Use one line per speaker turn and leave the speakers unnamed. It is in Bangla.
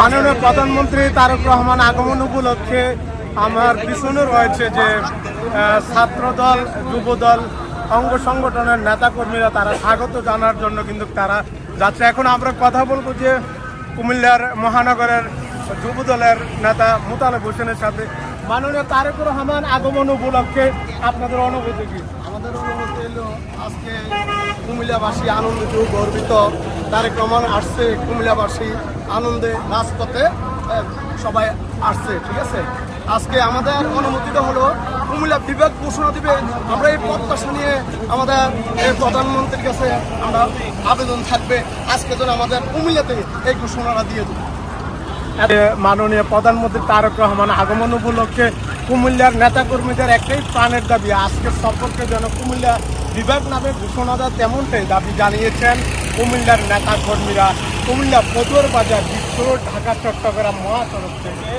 মাননীয় প্রধানমন্ত্রী তারেক রহমান আগমন উপলক্ষে আমার পিছনে রয়েছে যে ছাত্রদল, যুবদল, অঙ্গ সংগঠনের নেতাকর্মীরা তারা স্বাগত জানার জন্য কিন্তু তারা যাচ্ছে। এখন আমরা কথা বলবো যে কুমিল্লার মহানগরের যুবদলের নেতা মোতালেব হোসেনের সাথে। মাননীয় তারেক রহমান আগমন উপলক্ষে আপনাদের অনুভূতি কি?
আমাদের অনুভূতি হলো আজকে কুমিল্লাবাসী আনন্দিত, গর্বিত। তারেক রহমান আসছে, কুমিল্লাবাসী আনন্দে রাজপথে সবাই আসছে, ঠিক আছে। আজকে আমাদের অনুমতিটা হলো কুমিল্লা বিভাগ ঘোষণা দিবে। আমরা এই প্রত্যাশা নিয়ে আমাদের এই প্রধানমন্ত্রীর কাছে আমরা আবেদন থাকবে আজকে যেন আমাদের কুমিল্লাতে এই ঘোষণাটা দিয়ে দেবে।
মাননীয় প্রধানমন্ত্রী তারেক রহমান আগমন উপলক্ষে কুমিল্লার নেতাকর্মীদের একটাই প্রাণের দাবি, আজকের সফরকে যেন কুমিল্লা বিভাগ নামে ঘোষণা দেয়, তেমনটাই দাবি জানিয়েছেন কুমিল্লার নেতাকর্মীরা। কুমিল্লা পদুয়ার বাজার, বিশ্বরোড, ঢাকা চট্টগ্রাম মহাসড়ক থেকে